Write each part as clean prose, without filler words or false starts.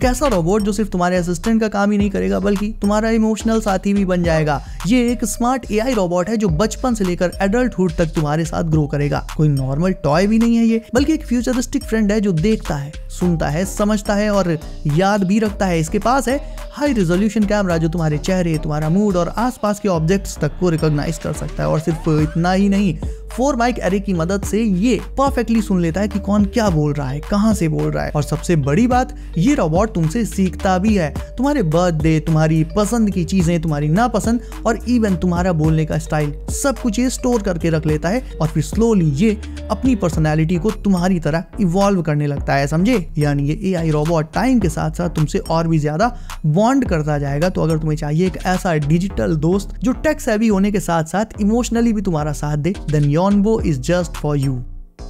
एक ऐसा रोबोट जो सिर्फ तुम्हारे असिस्टेंट का काम ही नहीं करेगा बल्कि तुम्हारा इमोशनल साथी भी बन जाएगा। ये एक स्मार्ट एआई रोबोट है जो बचपन से लेकर एडल्टहुड तक तुम्हारे साथ ग्रो करेगा। कोई नॉर्मल टॉय भी नहीं है ये, बल्कि एक फ्यूचरिस्टिक फ्रेंड है जो देखता है, सुनता है, समझता है और याद भी रखता है। इसके पास है हाई रिजोल्यूशन कैमरा जो तुम्हारे चेहरे, तुम्हारा मूड और आसपास के ऑब्जेक्ट्स तक को रिकॉग्नाइज कर सकता है। और सिर्फ इतना ही नहीं, 4 माइक एरे की मदद से ये परफेक्टली सुन लेता है कि कौन क्या बोल रहा है, कहां से बोल रहा है। और सबसे बड़ी बात, ये रोबोट तुमसे सीखता भी है। तुम्हारे बर्थडे, तुम्हारी पसंद की चीजें, तुम्हारी नापसंद और इवन तुम्हारा बोलने का स्टाइल, सब कुछ ये स्टोर करके रख लेता है और फिर स्लोली ये अपनी पर्सनैलिटी को तुम्हारी तरह इवॉल्व करने लगता है, समझे। यानी ये एआई रोबोट टाइम के साथ साथ तुमसे और भी ज्यादा बॉन्ड करता जाएगा। तो अगर तुम्हें चाहिए एक ऐसा डिजिटल दोस्त जो टेक सेवी होने के साथ साथ इमोशनली भी तुम्हारा साथ दे, देन योनबो इज जस्ट फॉर यू।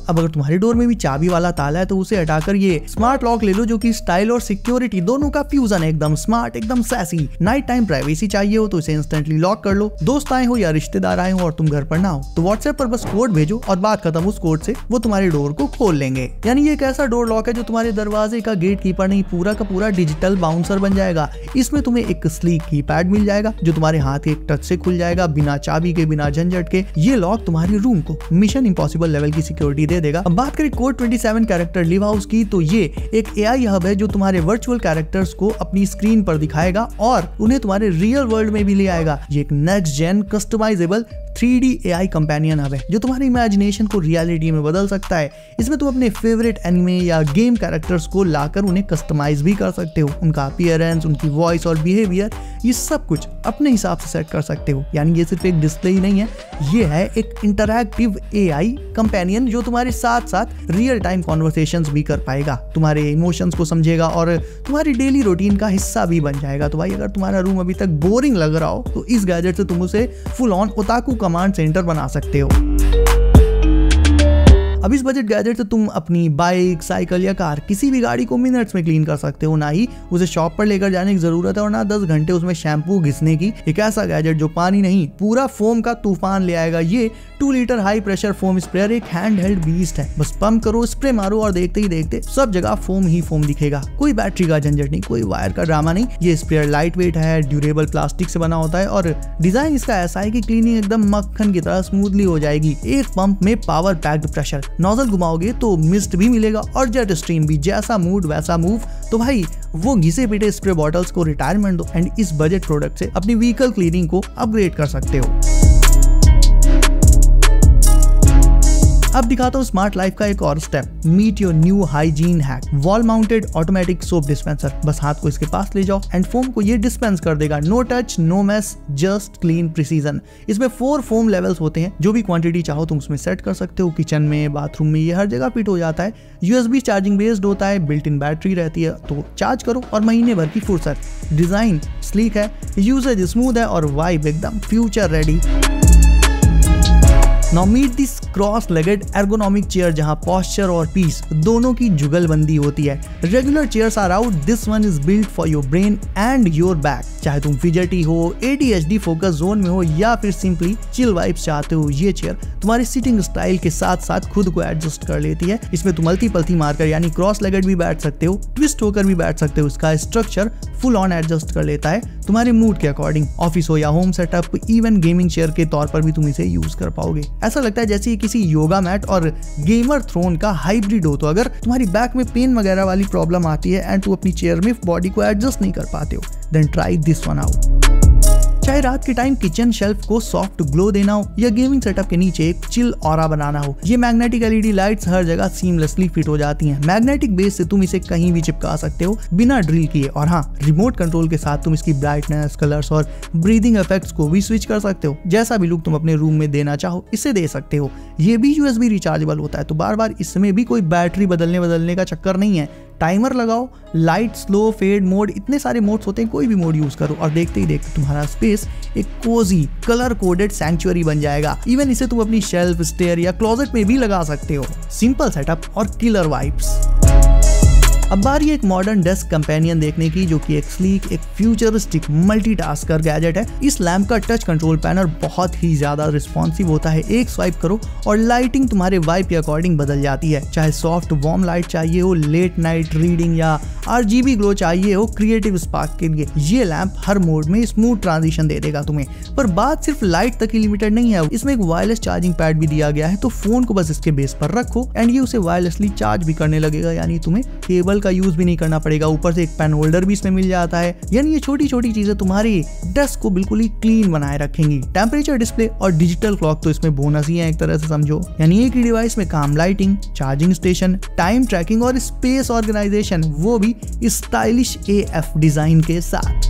अब अगर तुम्हारे डोर में भी चाबी वाला ताला है तो उसे हटाकर ये स्मार्ट लॉक ले लो जो कि स्टाइल और सिक्योरिटी दोनों का फ्यूजन है। एकदम स्मार्ट, एकदम सैसी। नाइट टाइम प्राइवेसी चाहिए हो तो इसे इंस्टेंटली लॉक कर लो। दोस्त आए हो या रिश्तेदार आए हो और तुम घर पर ना हो तो व्हाट्सएप पर बस कोड भेजो और बात खत्म। उस कोड से वो तुम्हारे डोर को खोल लेंगे। यानी ये एक ऐसा डोर लॉक है जो तुम्हारे दरवाजे का गेट कीपर नहीं, पूरा का पूरा डिजिटल बाउंसर बन जाएगा। इसमें तुम्हें एक स्लीक कीपैड मिल जाएगा जो तुम्हारे हाथ के एक टच से खुल जाएगा, बिना चाबी के, बिना झंझट के। ये लॉक तुम्हारे रूम को मिशन इम्पॉसिबल लेवल की सिक्योरिटी दे देगा। अब बात करें कोड 27 कैरेक्टर लिव हाउस की, तो ये एक एआई हब है जो तुम्हारे वर्चुअल कैरेक्टर्स को अपनी स्क्रीन पर दिखाएगा और उन्हें तुम्हारे रियल वर्ल्ड में भी ले आएगा। ये एक next gen customisable 3D AI companion hub है जो तुम्हारी इमेजिनेशन को रियलिटी में बदल सकता है। इसमें तुम अपने फेवरेट एनिमे या गेम कैरेक्टर्स को लाकर उन्हें कस्टमाइज भी कर सकते हो। उनका अपीयरेंस, उनकी वॉइस और बिहेवियर, ये सब कुछ अपने हिसाब से सेट कर सकते हो। यानी ये सिर्फ एक डिस्प्ले ही नहीं है, ये है एक इंटरैक्टिव AI कंपेनियन जो तुम्हारे साथ साथ रियल टाइम कॉन्वर्सेशंस भी कर पाएगा, तुम्हारे इमोशंस को समझेगा और तुम्हारी डेली रूटीन का हिस्सा भी बन जाएगा। तो भाई अगर तुम्हारा रूम अभी तक बोरिंग लग रहा हो तो इस गैजेट से तुम उसे फुल ऑन ओताकू कमांड सेंटर बना सकते हो। अब इस बजट गैजेट से तुम अपनी बाइक, साइकिल या कार, किसी भी गाड़ी को मिनट्स में क्लीन कर सकते हो। ना ही उसे शॉप पर लेकर जाने की जरूरत है और ना 10 घंटे उसमें शैम्पू घिसने की। एक ऐसा गैजेट जो पानी नहीं, पूरा फोम का तूफान ले आएगा। ये 2 litre high pressure foam sprayer एक हैंड हेल्ड बीस्ट है। बस पंप करो, स्प्रे मारो और देखते ही देखते सब जगह फोम ही फोम दिखेगा। कोई बैटरी का झंझट नहीं, कोई वायर का ड्रामा नहीं। ये स्प्रेयर लाइट वेट है, ड्यूरेबल प्लास्टिक से बना होता है और डिजाइन इसका ऐसा है कि क्लीनिंग एकदम मक्खन की तरह स्मूथली हो जाएगी। एक पंप में पावर पैक्ड प्रेशर, नोजल घुमाओगे तो मिस्ट भी मिलेगा और जेट स्ट्रीम भी। जैसा मूड वैसा मूव। तो भाई वो घिसे पिटे स्प्रे बॉटल्स को रिटायरमेंट दो एंड इस बजट प्रोडक्ट से अपनी व्हीकल क्लीनिंग को अपग्रेड कर सकते हो। अब दिखाता हूँ स्मार्ट लाइफ का एक और स्टेप। Meet your new hygiene hack, wall mounted automatic soap dispenser. बस हाथ को इसके पास ले जाओ एंड फोम को ये डिस्पेंस कर देगा। No touch, no mess, just clean precision. इसमें 4 फोम लेवल्स होते हैं, जो भी क्वांटिटी चाहो तुम उसमें सेट कर सकते हो। किचन में, बाथरूम में, ये हर जगह फिट हो जाता है। USB चार्जिंग बेस्ड होता है, बिल्ट इन बैटरी रहती है, तो चार्ज करो और महीने भर की फुर्सत। डिजाइन स्लीक है, यूसेज स्मूथ है और वाइब एकदम future ready. Now meet this cross-legged ergonomic chair जहाँ posture और peace दोनों की जुगलबंदी होती है। Regular chairs are out, this one is built for your brain and your back। चाहे तुम फिजटी हो, ADHD फोकस जोन में हो या फिर सिंपली चिल वाइब्स चाहते हो, ये चेयर तुम्हारी सिटिंग स्टाइल के साथ साथ खुद को एडजस्ट कर लेती है। इसमें तुम अल्ती पल्ती मारकर यानी क्रॉस लेगेड भी बैठ सकते हो, ट्विस्ट होकर भी बैठ सकते हो। इसका स्ट्रक्चर फुल ऑन एडजस्ट कर लेता है तुम्हारे मूड के अकॉर्डिंग। ऑफिस हो या home setup, even gaming chair के तौर पर भी तुम इसे यूज कर पाओगे। ऐसा लगता है जैसे किसी योगा मैट और गेमर थ्रोन का हाइब्रिड हो। तो अगर तुम्हारी बैक में पेन वगैरह वाली प्रॉब्लम आती है एंड तुम अपनी चेयर में बॉडी को एडजस्ट नहीं कर पाते हो, then try this one out. चाहे रात के टाइम किचन शेल्फ को सॉफ्ट ग्लो देना हो या गेमिंग सेटअप के नीचे एक चिल ऑरा बनाना हो, ये मैग्नेटिक LED लाइट्स हर जगह सीमलेसली फिट हो जाती हैं। मैग्नेटिक बेस से तुम इसे कहीं भी चिपका सकते हो बिना ड्रिल किए। और हाँ, रिमोट कंट्रोल के साथ तुम इसकी ब्राइटनेस, कलर्स और ब्रीदिंग इफेक्ट्स को भी स्विच कर सकते हो। जैसा भी लुक तुम अपने रूम में देना चाहो इसे दे सकते हो। ये भी USB रिचार्जेबल होता है, तो बार बार इसमें भी कोई बैटरी बदलने का चक्कर नहीं है। टाइमर लगाओ, लाइट, स्लो, फेड मोड, इतने सारे मोड्स होते हैं, कोई भी मोड यूज करो और देखते ही देखते तुम्हारा स्पेस एक कोजी कलर कोडेड सैंक्चुअरी बन जाएगा। इवन इसे तुम अपनी शेल्फ, स्टेयर या क्लोजेट में भी लगा सकते हो। सिंपल सेटअप और किलर वाइब्स। अब बारी एक मॉडर्न डेस्क कंपेनियन देखने की, जो कि एक स्लीक, एक फ्यूचरिस्टिक मल्टीटास्कर गैजेट है। इस लैंप का टच कंट्रोल पैनल बहुत ही ज्यादा रिस्पॉन्सिव होता है। एक स्वाइप करो और लाइटिंग तुम्हारे वाइब के अकॉर्डिंग बदल जाती है। चाहे सॉफ्ट वार्म लाइट चाहिए हो, लेट नाइट रीडिंग या RGB ग्लो चाहिए हो क्रिएटिव स्पार्क के लिए, ये लैंप हर मोड में स्मूथ ट्रांजिशन दे देगा तुम्हें। पर बात सिर्फ लाइट तक ही लिमिटेड नहीं है, इसमें एक वायरलेस चार्जिंग पैड भी दिया गया है। तो फोन को बस इसके बेस पर रखो एंड ये उसे वायरलेसली चार्ज भी करने लगेगा, यानी तुम्हें केबल का यूज भी नहीं करना पड़ेगा। ऊपर से एक पेन होल्डर भी इसमें मिल जाता है। यानी ये छोटी छोटी चीजें तुम्हारी डेस्क को बिल्कुल ही क्लीन बनाए रखेंगी। टेम्परेचर डिस्प्ले और डिजिटल क्लॉक तो इसमें बोनस ही है एक तरह से समझो। यानी एक ही डिवाइस में काम lighting, charging station, time tracking और स्पेस ऑर्गेनाइजेशन, वो भी स्टाइलिश AF डिजाइन के साथ।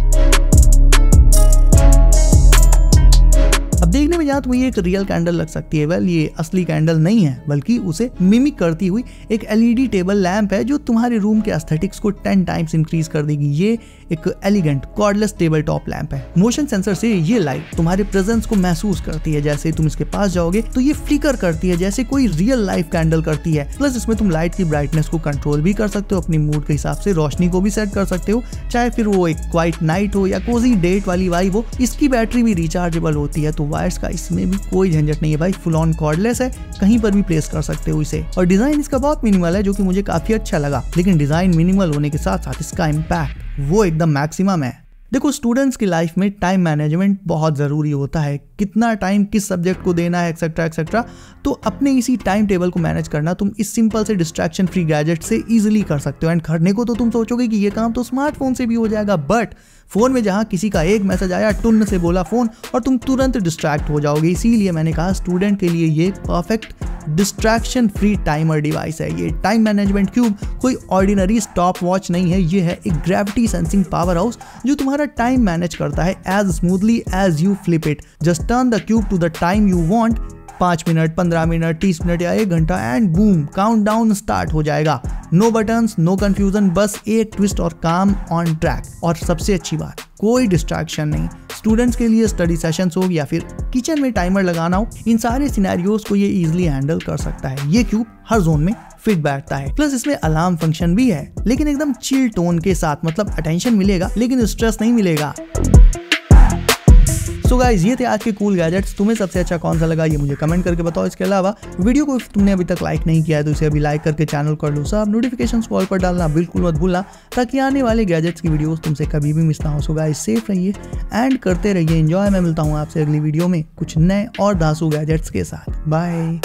अब देखने में जहाँ तुम्हें एक रियल कैंडल लग सकती है, वेल ये असली कैंडल नहीं है, बल्कि उसे मिमिक करती हुई एक LED टेबल लैंप है जो तुम्हारे रूम के एस्थेटिक्स को 10 टाइम्स इंक्रीज कर देगी। ये एक elegant cordless table top lamp है। मोशन सेंसर से ये लाइट तुम्हारे प्रेजेंस को महसूस करती है। जैसे तुम इसके पास जाओगे तो ये फ्लिकर करती है जैसे कोई रियल लाइफ कैंडल करती है। प्लस इसमें तुम लाइट की ब्राइटनेस को कंट्रोल भी कर सकते हो, अपनी मूड के हिसाब से रोशनी को भी सेट कर सकते हो, चाहे फिर वो एक क्वाइट नाइट हो या कोजी डेट वाली वाइब हो। इसकी बैटरी भी रिचार्जेबल होती है, तो वायर्स का इसमें भी कोई झंझट नहीं है भाई, फुल ऑन कॉर्डलेस है, कहीं पर भी प्लेस कर सकते हो इसे। और डिजाइन इसका बहुत मिनिमल है, जो कि मुझे काफी अच्छा लगा। लेकिन डिजाइन मिनिमल होने के साथ साथ इसका इम्पैक्ट वो एकदम मैक्सिमम है। देखो, स्टूडेंट्स की लाइफ में टाइम मैनेजमेंट बहुत ज़रूरी होता है। कितना टाइम किस सब्जेक्ट को देना है एक्सेट्रा एक्सेट्रा। तो अपने इसी टाइम टेबल को मैनेज करना तुम इस सिंपल से डिस्ट्रैक्शन फ्री गैजेट से इजीली कर सकते हो। एंड करने को तो तुम सोचोगे कि ये काम तो स्मार्टफोन से भी हो जाएगा, बट फोन में जहाँ किसी का एक मैसेज आया, टुन से बोला फोन और तुम तुरंत डिस्ट्रैक्ट हो जाओगे। इसीलिए मैंने कहा स्टूडेंट के लिए ये perfect distraction free timer device है। ये टाइम मैनेजमेंट क्यूब कोई ऑर्डिनरी स्टॉप वॉच नहीं है, ये है एक ग्रेविटी सेंसिंग पावर हाउस जो तुम्हारा टाइम मैनेज करता है as smoothly as you flip it. Just turn the cube to the time you want, 5 minute, 15 minute, 30 minute या 1 घंटा एंड बूम काउंटडाउन स्टार्ट हो जाएगा। नो बटन्स, नो कंफ्यूजन, बस एक ट्विस्ट और काम ऑन ट्रैक। और सबसे अच्छी बात, कोई डिस्ट्रैक्शन नहीं। स्टूडेंट्स के लिए स्टडी सेशंस हो या फिर किचन में टाइमर लगाना हो, इन सारे सिनेरियोज को ये इजीली हैंडल कर सकता है। ये क्यूब हर जोन में फिट बैठता है। प्लस इसमें अलार्म फंक्शन भी है, लेकिन एकदम चिल टोन के साथ। मतलब अटेंशन मिलेगा लेकिन स्ट्रेस नहीं मिलेगा। सो गाइज, ये थे आज के कूल गैजेट्स। तुम्हें सबसे अच्छा कौन सा लगा ये मुझे कमेंट करके बताओ। इसके अलावा वीडियो को तुमने अभी तक लाइक नहीं किया है तो इसे अभी लाइक करके चैनल कर लो। सब नोटिफिकेशंस कॉल पर डालना बिल्कुल मत भूलना, ताकि आने वाले गैजेट्स की वीडियोस तुमसे कभी भी मिस ना हो। सो गाइज, सेफ रहिए एंड करते रहिए एंजॉय। मैं मिलता हूँ आपसे अगली वीडियो में कुछ नए और धांसू गैजेट्स के साथ। बाय।